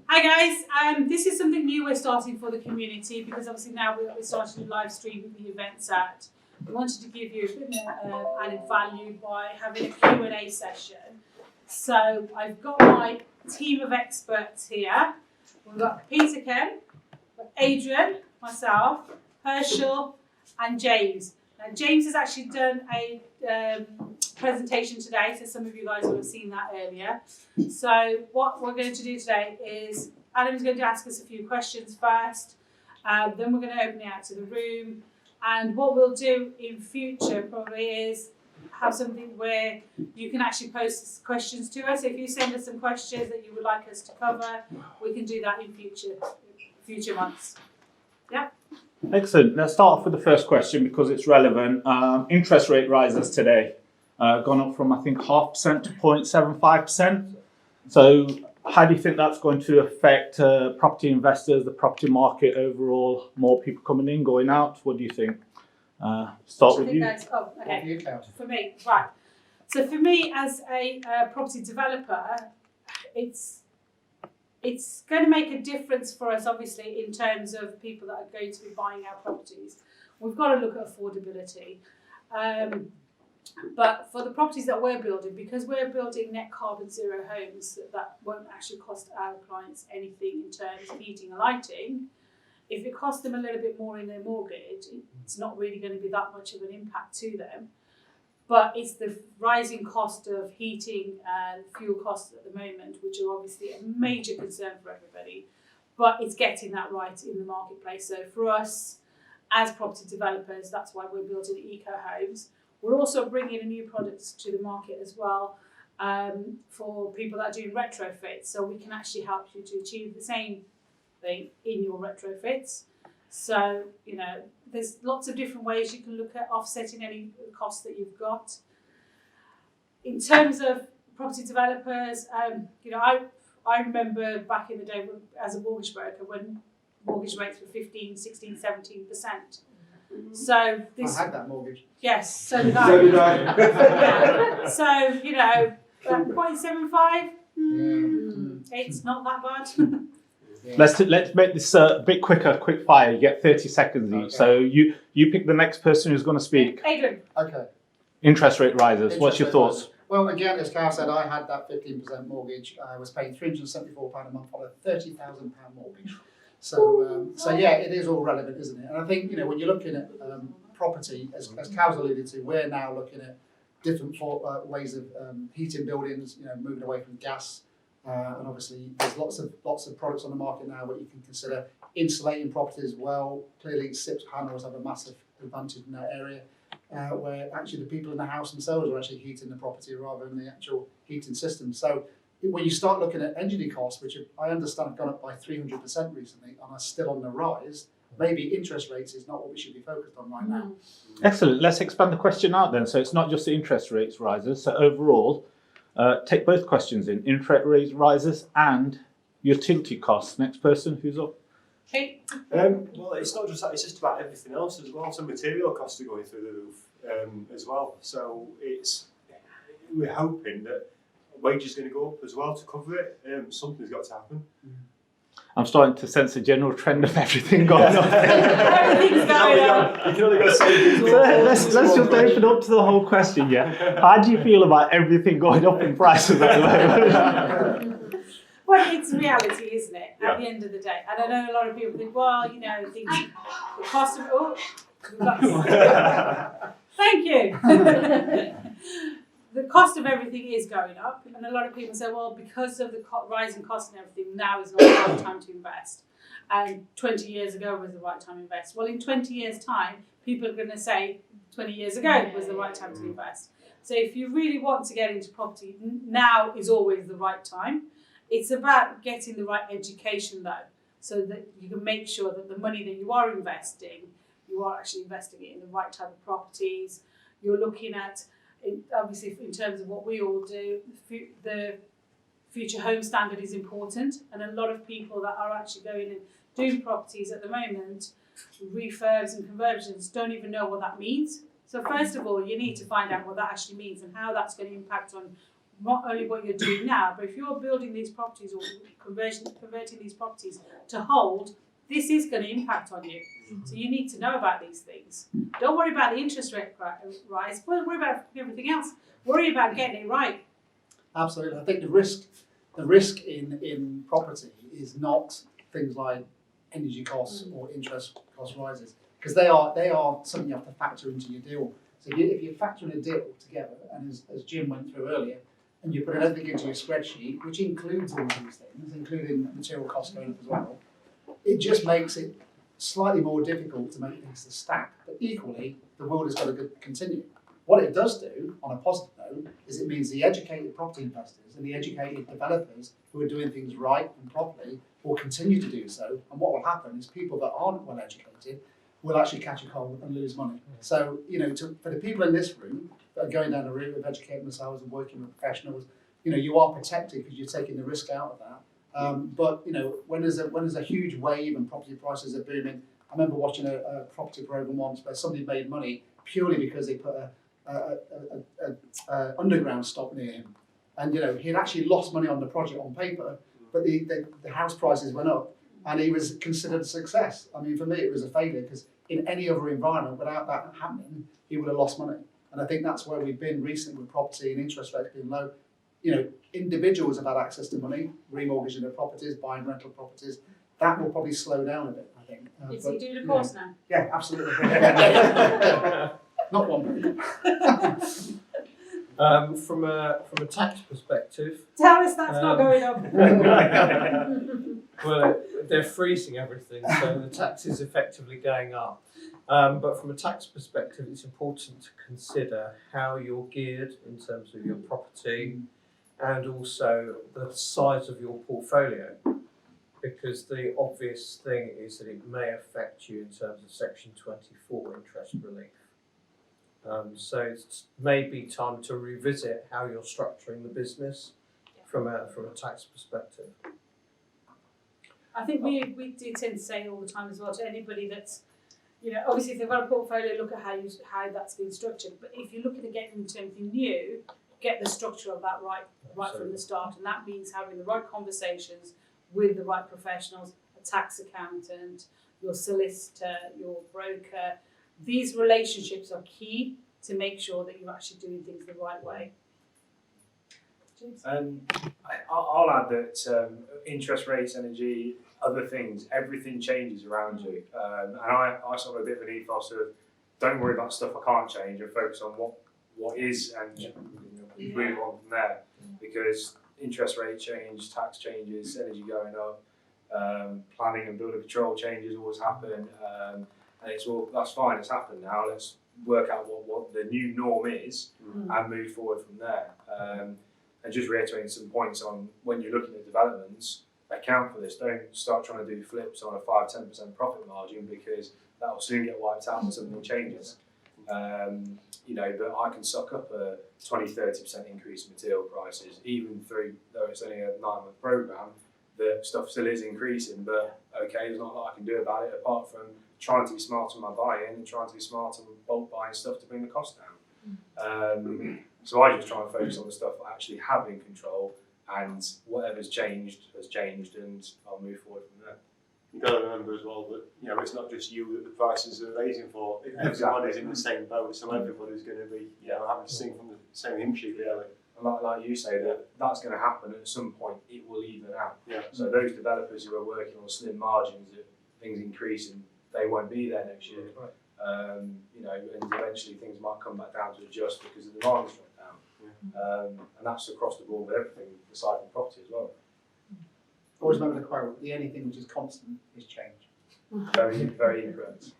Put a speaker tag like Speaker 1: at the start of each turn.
Speaker 1: Hi guys, this is something new we're starting for the community because obviously now we're starting to live stream the events out. We wanted to give you a bit more added value by having a Q&A session. So I've got my team of experts here. We've got Peter Ken, Adrian, myself, Herschel and James. Now James has actually done a presentation today, so some of you guys will have seen that earlier. So what we're going to do today is Adam's going to ask us a few questions first, then we're going to open it out to the room, and what we'll do in future probably is have something where you can actually post questions to us. If you send us some questions that you would like us to cover, we can do that in future months. Yeah.
Speaker 2: Excellent. Let's start off with the first question because it's relevant. Interest rate rises today. Gone up from I think 0.5% to 0.75%. So how do you think that's going to affect property investors, the property market overall? More people coming in, going out? What do you think? Start with you.
Speaker 1: Oh, okay. For me, right. So for me as a property developer, it's going to make a difference for us, obviously, in terms of people that are going to be buying our properties. We've got to look at affordability. But for the properties that we're building, because we're building net carbon zero homes that won't actually cost our clients anything in terms of heating and lighting, if it costs them a little bit more in their mortgage, it's not really going to be that much of an impact to them. But it's the rising cost of heating and fuel costs at the moment, which are obviously a major concern for everybody. But it's getting that right in the marketplace. So for us, as property developers, that's why we're building eco homes. We're also bringing a new product to the market as well for people that are doing retrofits. So we can actually help you to achieve the same thing in your retrofits. So, you know, there's lots of different ways you can look at offsetting any costs that you've got. In terms of property developers, you know, I remember back in the day as a mortgage broker when mortgage rates were 15, 16, 17%. So this,
Speaker 3: I had that mortgage.
Speaker 1: Yes, so did I.
Speaker 3: So did I.
Speaker 1: Yeah. So, you know, 0.75, it's not that bad.
Speaker 2: Yeah. Let's make this a bit quicker, quick fire. You get 30 seconds each. Okay. So you pick the next person who's going to speak.
Speaker 1: Adrian.
Speaker 3: Okay.
Speaker 2: Interest rate rises. What's your thoughts?
Speaker 3: Rises. Well, again, as Carl said, I had that 15% mortgage. I was paying £374 a month on a £30,000 mortgage. So yeah, it is all relevant, isn't it? And I think, you know, when you're looking at property, as Carl's alluded to, we're now looking at different ways of heating buildings, you know, moving away from gas. And obviously, there's lots of products on the market now where you can consider insulating properties well. Clearly, SIPS panels have a massive advantage in that area, where actually the people in the house themselves are actually heating the property rather than the actual heating system. So when you start looking at energy costs, which I understand have gone up by 300% recently and are still on the rise, maybe interest rates is not what we should be focused on right now.
Speaker 2: Excellent. Let's expand the question out then. So it's not just the interest rates rises. So overall, take both questions in. Interest rates rises and utility costs. Next person, who's up?
Speaker 1: Okay.
Speaker 4: Well, it's not just that, it's just about everything else as well. So material costs are going through the roof as well. So we're hoping that wages are going to go up as well to cover it. Something's got to happen.
Speaker 2: I'm starting to sense a general trend of everything going on.
Speaker 1: Everything's going on.
Speaker 4: You can only go so
Speaker 2: let's just open up to the whole question, yeah? How do you feel about everything going up in prices at the moment?
Speaker 1: Well, it's reality, isn't it?
Speaker 4: Yeah.
Speaker 1: At the end of the day. And I know a lot of people think, well, you know, the cost of... Thank you. The cost of everything is going up, and a lot of people say, well, because of the rising cost and everything, now is not the right time to invest. And 20 years ago was the right time to invest. Well, in 20 years' time, people are going to say 20 years ago was the right time to invest. So if you really want to get into property, now is always the right time. It's about getting the right education, though, so that you can make sure that the money that you are investing, you are actually investing it in the right type of properties. You're looking at, obviously, in terms of what we all do, the future home standard is important, and a lot of people that are actually going and doing properties at the moment, refurbs and conversions, don't even know what that means. So first of all, you need to find out what that actually means and how that's going to impact on not only what you're doing now, but if you're building these properties or converting these properties to hold, this is going to impact on you. So you need to know about these things. Don't worry about the interest rate rise, but worry about everything else. Worry about getting it right.
Speaker 3: Absolutely. I think the risk in property is not things like energy costs or interest cost rises, because they are something you have to factor into your deal. So if you factor in a deal together, and as Jim went through earlier, and you put everything into your spreadsheet, which includes all of these things, including material costs going up as well, it just makes it slightly more difficult to make things to stack. But equally, the world has got to continue. What it does do, on a positive note, is it means the educated property investors and the educated developers who are doing things right and properly will continue to do so. And what will happen is people that aren't well educated will actually catch a cold and lose money. So, for the people in this room that are going down the route of educating themselves and working with professionals, you are protected because you're taking the risk out of that. But when there's a huge wave and property prices are booming, I remember watching a property program once where somebody made money purely because they put a underground stop near him, and he'd actually lost money on the project on paper, but the house prices went up, and he was considered a success. I mean, for me, it was a failure because in any other environment, without that happening, he would have lost money. And I think that's where we've been recently with property and interest rates being low. Individuals have had access to money, remortgaging their properties, buying rental properties. That will probably slow down a bit, I think.
Speaker 1: Is he doing a course now?
Speaker 3: Yeah, absolutely. Not one.
Speaker 5: From a tax perspective,
Speaker 1: Tell us that's not going up.
Speaker 5: well, they're freezing everything, so the tax is effectively going up. But from a tax perspective, it's important to consider how you're geared in terms of your property and also the size of your portfolio, because the obvious thing is that it may affect you in terms of Section 24 interest relief. So it's maybe time to revisit how you're structuring the business from a tax perspective.
Speaker 1: I think we do tend to say all the time as well to anybody that's, obviously if they've got a portfolio, look at how that's been structured. But if you're looking to get into anything new, get the structure of that right from the start, and that means having the right conversations with the right professionals, a tax accountant, your solicitor, your broker. These relationships are key to make sure that you're actually doing things the right way.
Speaker 6: I'll add that interest rates, energy, other things, everything changes around you. And I sort of a bit of an ethos of don't worry about stuff I can't change and focus on what is and move on from there. Because interest rate change, tax changes, energy going up, planning and building control changes always happen. And it's all, that's fine, it's happened now. Let's work out what the new norm is and move forward from there. And just reiterating some points on when you're looking at developments, account for this. Don't start trying to do flips on a 5-10% profit margin because that will soon get wiped out when something changes. But I can suck up a 20-30% increase in material prices, even though it's only a 9-month program, the stuff still is increasing, but okay, there's not a lot I can do about it apart from trying to be smart on my buy-in and trying to be smart on bulk buying stuff to bring the cost down. So I just try and focus on the stuff I actually have in control, and whatever's changed has changed, and I'll move forward from there.
Speaker 4: You've got to remember as well that it's not just you that the prices are raising for. Everybody's in the same boat, so everybody's going to be having to sing from the same hymn sheet, really.
Speaker 6: And like you say, that's going to happen at some point. It will even out.
Speaker 4: Yeah.
Speaker 6: So those developers who are working on slim margins, if things increase, and they won't be there next year.
Speaker 4: Right.
Speaker 6: And eventually things might come back down to adjust because the demand's dropped down. Yeah. And that's across the board with everything, aside from property as well.
Speaker 3: Always remember the quote: the only thing which is constant is change.
Speaker 6: Very, very incorrect.